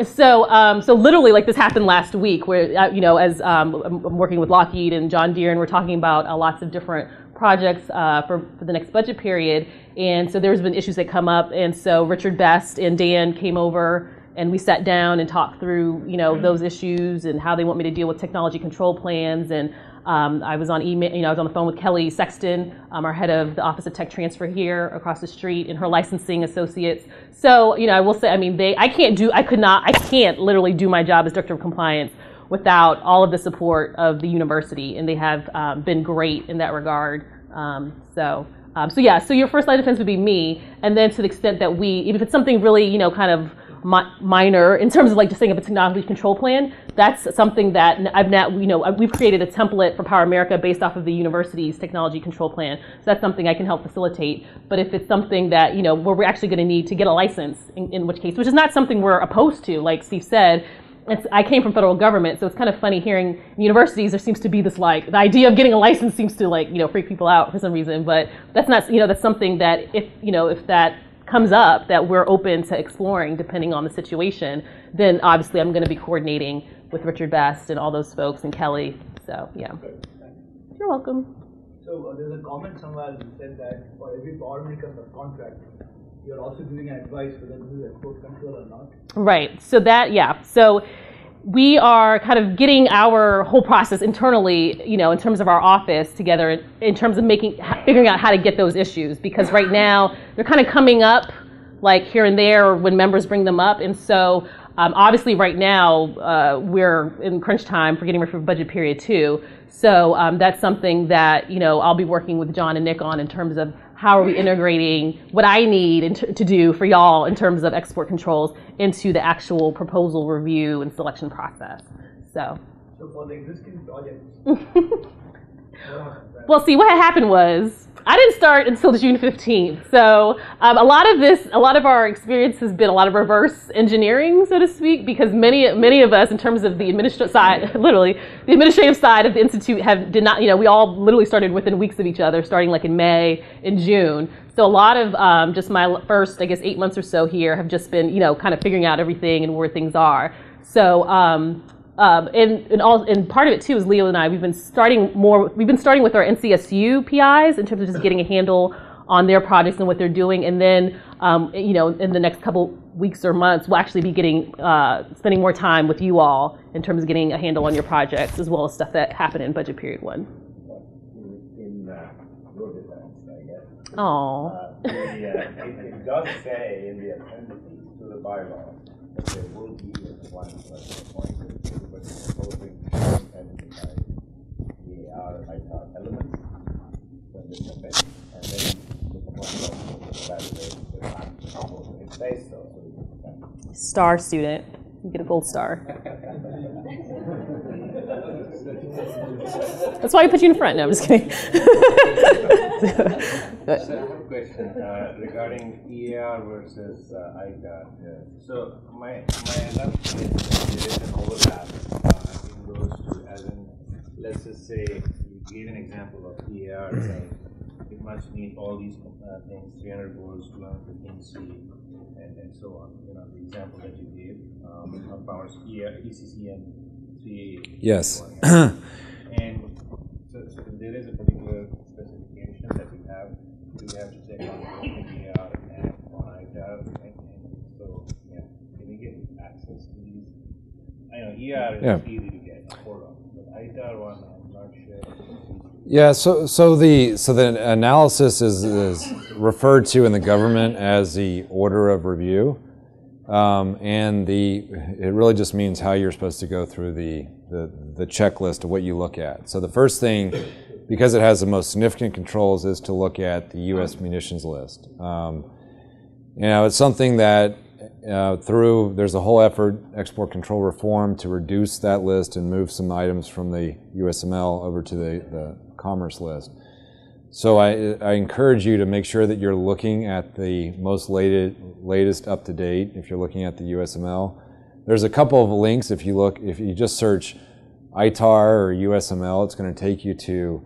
B: So literally, like this happened last week, where as I'm working with Lockheed and John Deere, and we're talking about lots of different projects for the next budget period. And so there's been issues that come up, and so Richard Best and Dan came over, and we sat down and talked through those issues and how they want me to deal with technology control plans. And I was on email, I was on the phone with Kelly Sexton, our head of the Office of Tech Transfer here across the street, and her licensing associates. So, I will say, I can't literally do my job as Director of Compliance without all of the support of the university, and they have been great in that regard. So your first line of defense would be me, and then to the extent that even if it's something really, kind of minor in terms of like just saying of a technology control plan. That's something that we've created a template for Power America based off of the university's technology control plan. So that's something I can help facilitate. But if it's something that, where we're actually going to need to get a license, in which case, which is not something we're opposed to, like Steve said, I came from federal government, so it's kind of funny hearing in universities there seems to be this like the idea of getting a license seems to like freak people out for some reason, but that's not that's something that if that comes up that we're open to exploring depending on the situation, then obviously I'm going to be coordinating with Richard Best and all those folks and Kelly. So yeah, you're welcome.
H: So there's a comment somewhere that said that for every power maker subcontract, you're also giving advice whether to do export control or not. Right.
B: So So we are kind of getting our whole process internally, in terms of our office together, in terms of figuring out how to get those issues, because right now they're kind of coming up like here and there or when members bring them up. And so obviously right now we're in crunch time for getting ready for budget period 2. So that's something that, I'll be working with John and Nick on in terms of how are we integrating what I need to do for y'all in terms of export controls into the actual proposal review and selection process. So
H: for the existing projects.
B: Well, see, what had happened was I didn't start until June 15th. So a lot of our experience has been a lot of reverse engineering, so to speak, because many of us, in terms of the administrative side, literally the administrative side of the institute, did not. We all literally started within weeks of each other, starting like in May and June. So a lot of just my first, 8 months or so here have just been, kind of figuring out everything and where things are. So. And part of it too is Leo and I. We've been starting with our NCSU PIs in terms of just getting a handle on their projects and what they're doing, and then in the next couple weeks or months, we'll actually be spending more time with you all in terms of getting a handle on your projects as well as stuff that happened in budget period 1.
C: In your defense, I guess.
B: Aww.
C: It does say in the appendices to the bylaw that there will be a compliance point with everybody proposing to identify EAR, ITAR elements when they submit, and then the compliance officer evaluates the proposal. It says so.
B: Star student. You get a gold star. That's why I put you in front. No, I'm just kidding.
E: So I have a question regarding EAR versus ITAR. Yeah. So my assumption is that there is an overlap in those two. As in, let's just say you gave an example of EAR saying it must meet all these things: 300 volts, 215 C, and so on. The example that you gave of power ECCM 3.
A: Yes.
E: And so there is a particular specification that we have. Do we have to check on EAR and on ITAR? And so, can we get access to these? I know EAR is easy to get, hold on, but ITAR one, I'm not sure.
A: Yeah, so the analysis is referred to in the government as the order of review, and it really just means how you're supposed to go through the checklist of what you look at. So the first thing, because it has the most significant controls, is to look at the U.S. munitions list. It's something that there's a whole effort, export control reform, to reduce that list and move some items from the USML over to the commerce list. So I encourage you to make sure that you're looking at the most latest up to date. If you're looking at the USML, there's a couple of links. If you just search ITAR or USML, it's going to take you to.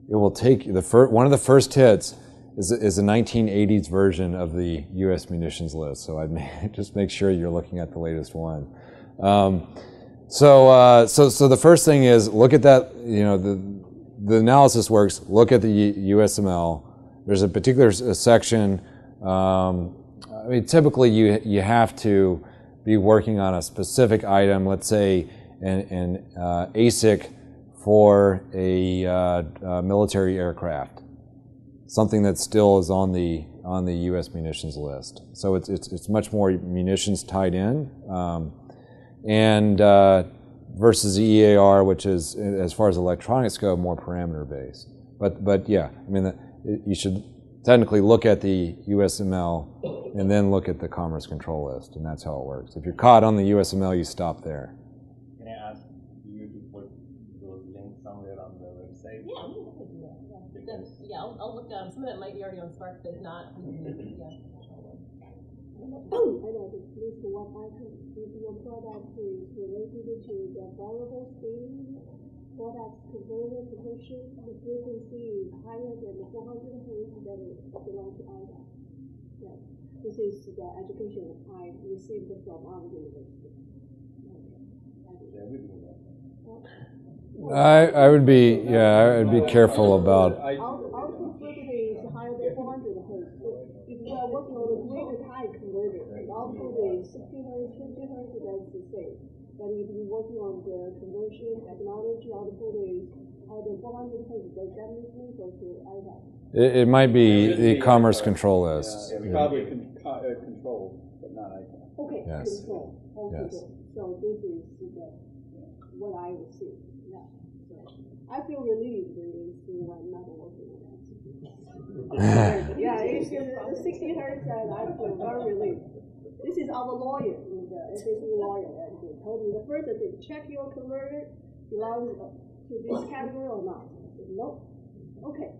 A: It will take one of the first hits is a 1980s version of the U.S. munitions list. So I'd just make sure you're looking at the latest one. So the first thing is look at that. The analysis works. Look at the USML. There's a particular section. Typically you have to be working on a specific item. Let's say an ASIC for a military aircraft, something that still is on the U.S. munitions list. So it's much more munitions tied in, versus the EAR, which is, as far as electronics go, more parameter based. But yeah, you should technically look at the USML and then look at the Commerce Control List, and that's how it works. If you're caught on the USML, you stop there.
E: Can I ask you to put those links somewhere on the website?
B: Yeah, we can do that. Yeah, I'll look up. Some of that might be already on Spark, but if not, yeah.
I: I know this list what item if your product is related to the variable speed, product converter conversion, the frequency is higher than the 400 Hz, then it belongs to IDA. Yeah. This is the education I received from our university.
A: I would be I'd be careful about.
I: Output frequency is higher than 400 Hz. If we are working on a graded high converter, the output is 60 Hz, 50 Hz, that's the same. But if you're working on the conversion technology, output is higher than 400 Hz, that definitely goes to IDA.
A: It might be the Commerce Control List.
F: Probably control, but not ICAP.
I: Okay,
A: Yes.
I: control. Okay,
A: Yes.
I: so this is what I would see. Yeah. So I feel relieved that I'm not working on that. Yeah, it's 60 Hz, and I feel very relieved. This is our lawyer, the SAC lawyer, and he told me the first thing, check your converter belongs to this category or not. I said, nope. Okay.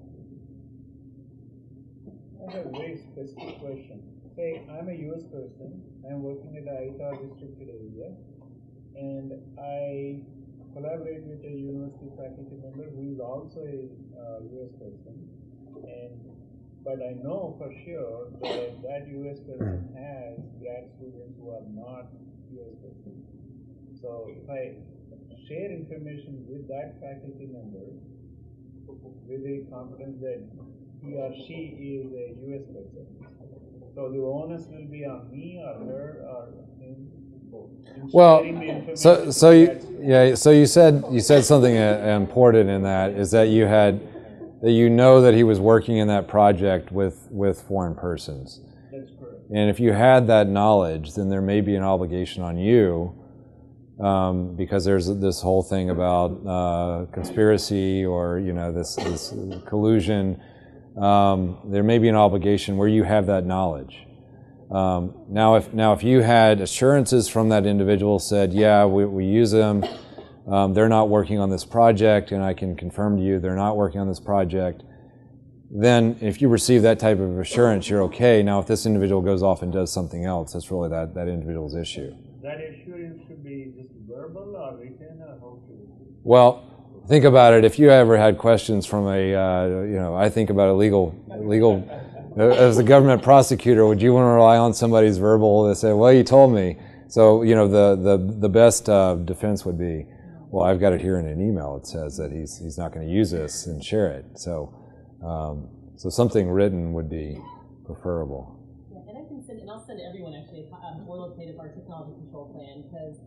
D: I have a very specific question. Say I'm a US person, I'm working at the ITAR restricted area, and I collaborate with a university faculty member who is also a US person, but I know for sure that that US person has grad students who are not US persons. So if I share information with that faculty member with the confidence that he or she is a US person, so the onus will be on me or her or him.
A: Well, so you said something important in that is that you know that he was working in that project with foreign persons.
D: That's correct.
A: And if you had that knowledge, then there may be an obligation on you, because there's this whole thing about conspiracy or this collusion. There may be an obligation where you have that knowledge. Now, if you had assurances from that individual, said, yeah, we use them, they're not working on this project, and I can confirm to you they're not working on this project, then if you receive that type of assurance, you're okay. Now, if this individual goes off and does something else, that's really that individual's issue.
D: That assurance should be just verbal or written, or how should it be?
A: Well, think about it. If you ever had questions from I think about a legal, as a government prosecutor, would you want to rely on somebody's verbal that say, well, you told me? So, the best defense would be, well, I've got it here in an email. It says that he's not going to use this and share it. So something written would be preferable.
B: Yeah, and I can send, and I'll send to everyone actually a boilerplate of our technology control plan, because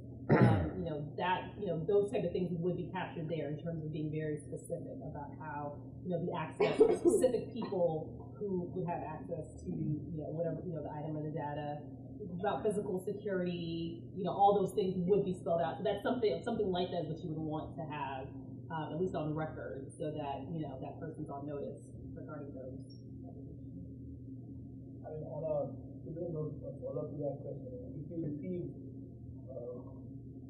B: those type of things would be captured there in terms of being very specific about how the access to specific people who would have access to whatever the item or the data, about physical security, all those things would be spelled out. So that's something like that is what you would want to have at least on record, so that that person's on notice regarding those.
H: I mean, on a similar note, follow up to that question, if you receive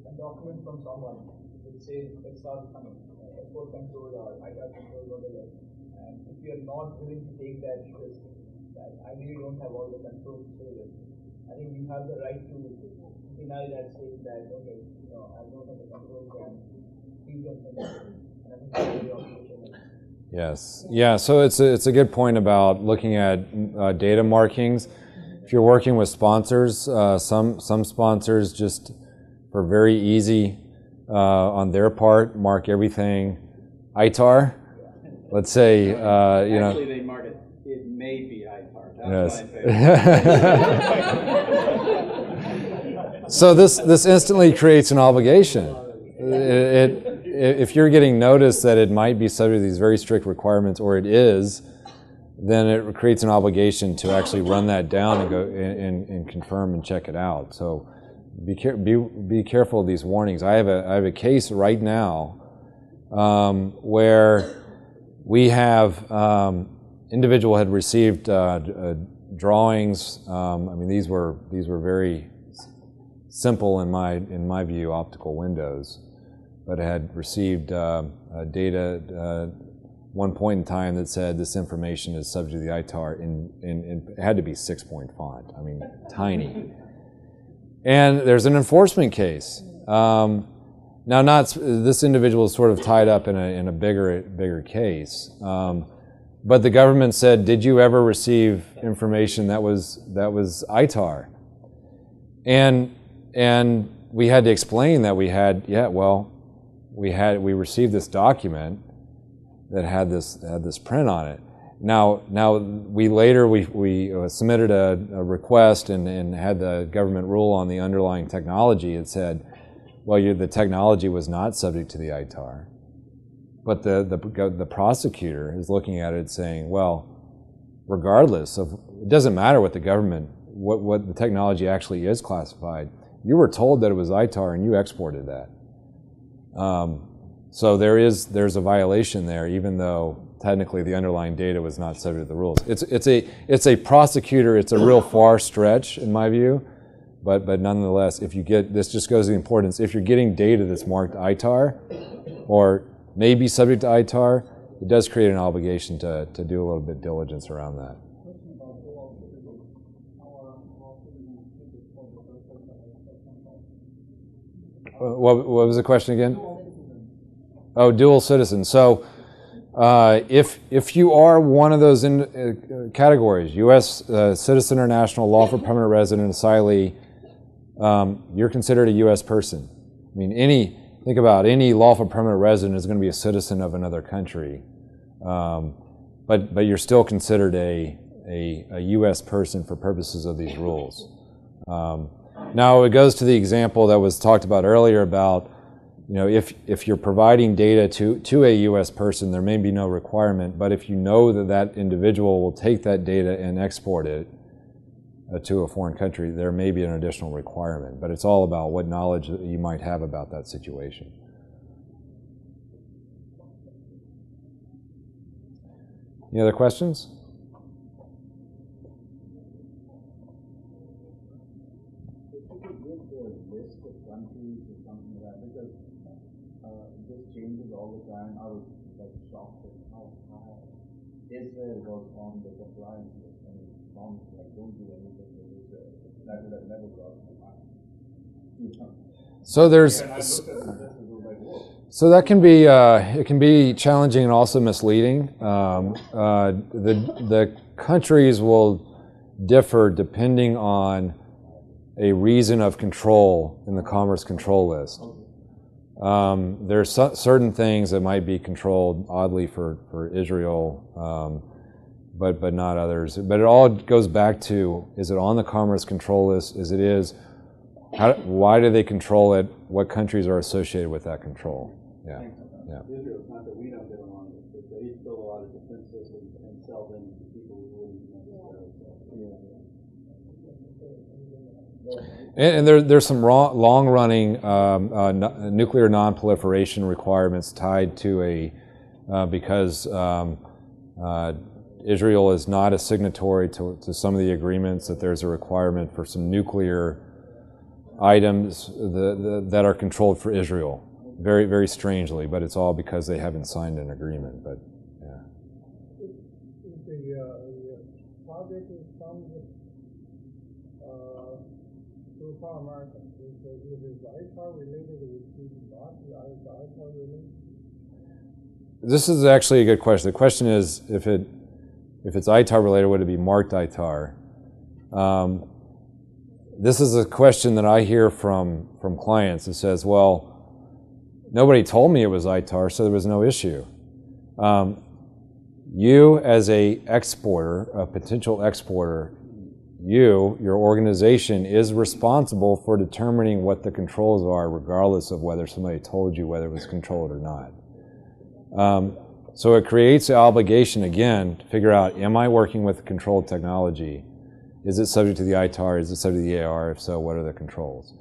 H: a document from someone which says export control or ITAR control, whatever, and if you are not willing to take that risk, that I really don't have all the control to say this, I think you have the right to deny that, saying that, okay, I don't have the control, and please don't send it. And I think that's the obligation.
A: Yes. Yeah, so it's a good point about looking at data markings. If you're working with sponsors, some sponsors just, for very easy on their part, mark everything ITAR. Let's say,
F: Actually, they mark it. It may be ITAR. That's
A: yes. So this instantly creates an obligation. If you're getting notice that it might be subject to these very strict requirements, or it is, then it creates an obligation to actually run that down and go and confirm and check it out. So be careful of these warnings. I have a case right now where we have individual had received drawings. I mean, these were very simple in my view, optical windows, but it had received data one point in time that said this information is subject to the ITAR it had to be 6-point font. I mean, tiny. And there's an enforcement case. Now, this individual is sort of tied up in a bigger case. But the government said, "Did you ever receive information that was ITAR?" And we had to explain that we received this document that had this print on it. Now we submitted a request and had the government rule on the underlying technology. It said, well, the technology was not subject to the ITAR, but the prosecutor is looking at it saying, well, regardless of, it doesn't matter what the government, what the technology actually is classified. You were told that it was ITAR and you exported that. So there's a violation there, even though technically the underlying data was not subject to the rules. It's a prosecutor. It's a real far stretch in my view, but nonetheless, if you get, this just goes to the importance. If you're getting data that's marked ITAR or may be subject to ITAR, it does create an obligation to do a little bit of diligence around that. What was the question again? Oh, dual citizen. So if you are one of those categories, U.S. citizen or national, lawful permanent resident, asylee, you're considered a U.S. person. I mean, think about any lawful permanent resident is going to be a citizen of another country, but you're still considered a U.S. person for purposes of these rules. Now it goes to the example that was talked about earlier about, if you're providing data to a U.S. person, there may be no requirement, but if you know that individual will take that data and export it to a foreign country, there may be an additional requirement, but it's all about what knowledge you might have about that situation. Any other questions?
D: I was shocked at how high Israel was on the compliance list. I mean, don't do anything with Israel. That would have never crossed my mind.
A: So that can be it can be challenging and also misleading. The countries will differ depending on a reason of control in the Commerce Control List. There's certain things that might be controlled oddly for Israel, but not others. But it all goes back to, is it on the Commerce Control List? Why do they control it? What countries are associated with that control? Yeah.
F: Israel's not that we don't get along with, but they build a lot of defenses and sell them to people who wouldn't necessarily.
A: And there's some long-running nuclear non-proliferation requirements tied to because Israel is not a signatory to some of the agreements, that there's a requirement for some nuclear items that are controlled for Israel. Very, very strangely, but it's all because they haven't signed an agreement. But yeah.
H: If the project is funded through Power American, is the ITAR related or is it not the ITAR related?
A: This is actually a good question. The question is, if it's ITAR related, would it be marked ITAR? This is a question that I hear from clients that says, well, nobody told me it was ITAR, so there was no issue. You as a potential exporter, your organization is responsible for determining what the controls are, regardless of whether somebody told you whether it was controlled or not. So it creates the obligation, again, to figure out, am I working with controlled technology? Is it subject to the ITAR? Is it subject to the AR? If so, what are the controls?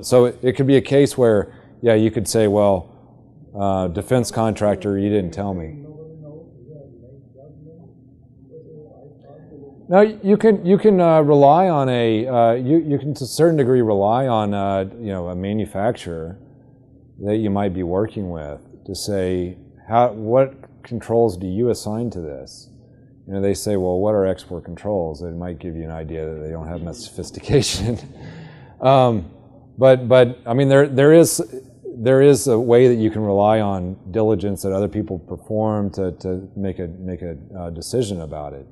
A: So it could be a case where, yeah, you could say, well, defense contractor, you didn't tell me. No, you can rely on you can to a certain degree rely on a manufacturer that you might be working with to say what controls do you assign to this. They say, well, what are export controls? It might give you an idea that they don't have much sophistication. But I mean, there is a way that you can rely on diligence that other people perform to make a decision about it.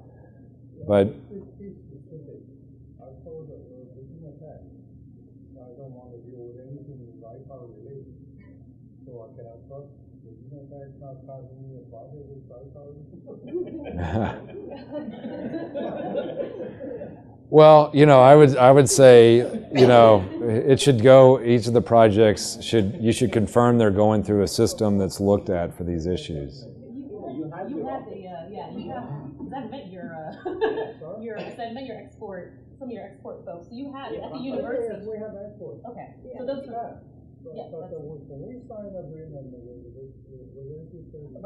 A: But
D: I told the original attack, I don't want to deal with anything Wi-Fi related, so I cannot trust the original attack not causing me a project with Wi-Fi.
A: Well, I would say, it should go. Each of the projects you should confirm they're going through a system that's looked at for these issues.
B: Your export, some of your export folks. So you had at the university.
D: We have export.
B: Okay.
D: Yeah.
B: So those
D: are.
B: Yeah.
D: But when we sign an agreement with NC30,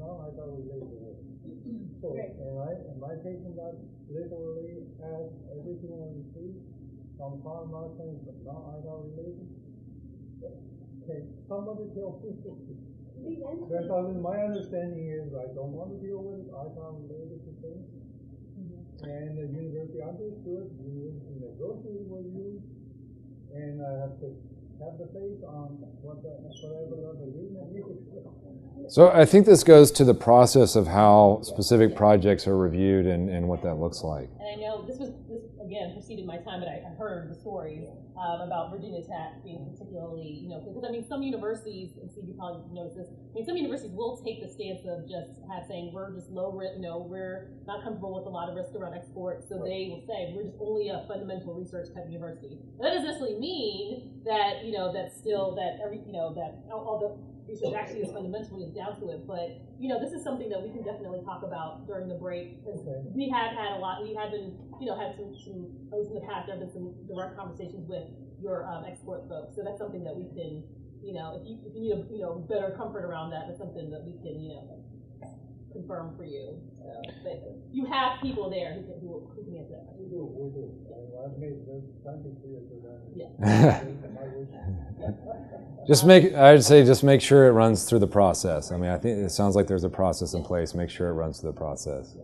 D: non-ITAR-related work. So, am I taking that literally as everything on the street from farm markets but non-ITAR-related? Can somebody tell me? Because my understanding is I don't want to deal with ITAR-related things. And the university understood, the university negotiated with you, and I have to have the faith on whatever the agreement is.
A: So I think this goes to the process of how specific projects are reviewed and what that looks like.
B: And I know this again preceded my time, but I heard the stories about Virginia Tech being particularly, because I mean some universities, and Steve, you probably knows this. I mean some universities will take the stance of just saying we're just low risk, we're not comfortable with a lot of risk around export, so they will say we're just only a fundamental research type university. That doesn't necessarily mean that that's still that all the research actually is fundamentally down to it, but this is something that we can definitely talk about during the break because we have had a lot. We have been had some at least in the past there have been some direct conversations with your export folks, so that's something that we can if you need a better comfort around that, that's something that we can confirm for you. So, but you have people there who can answer that.
D: We do. And I've made this plenty clear to them.
B: Yeah.
A: I'd say just make sure it runs through the process. I mean, I think it sounds like there's a process in place. Make sure it runs through the process.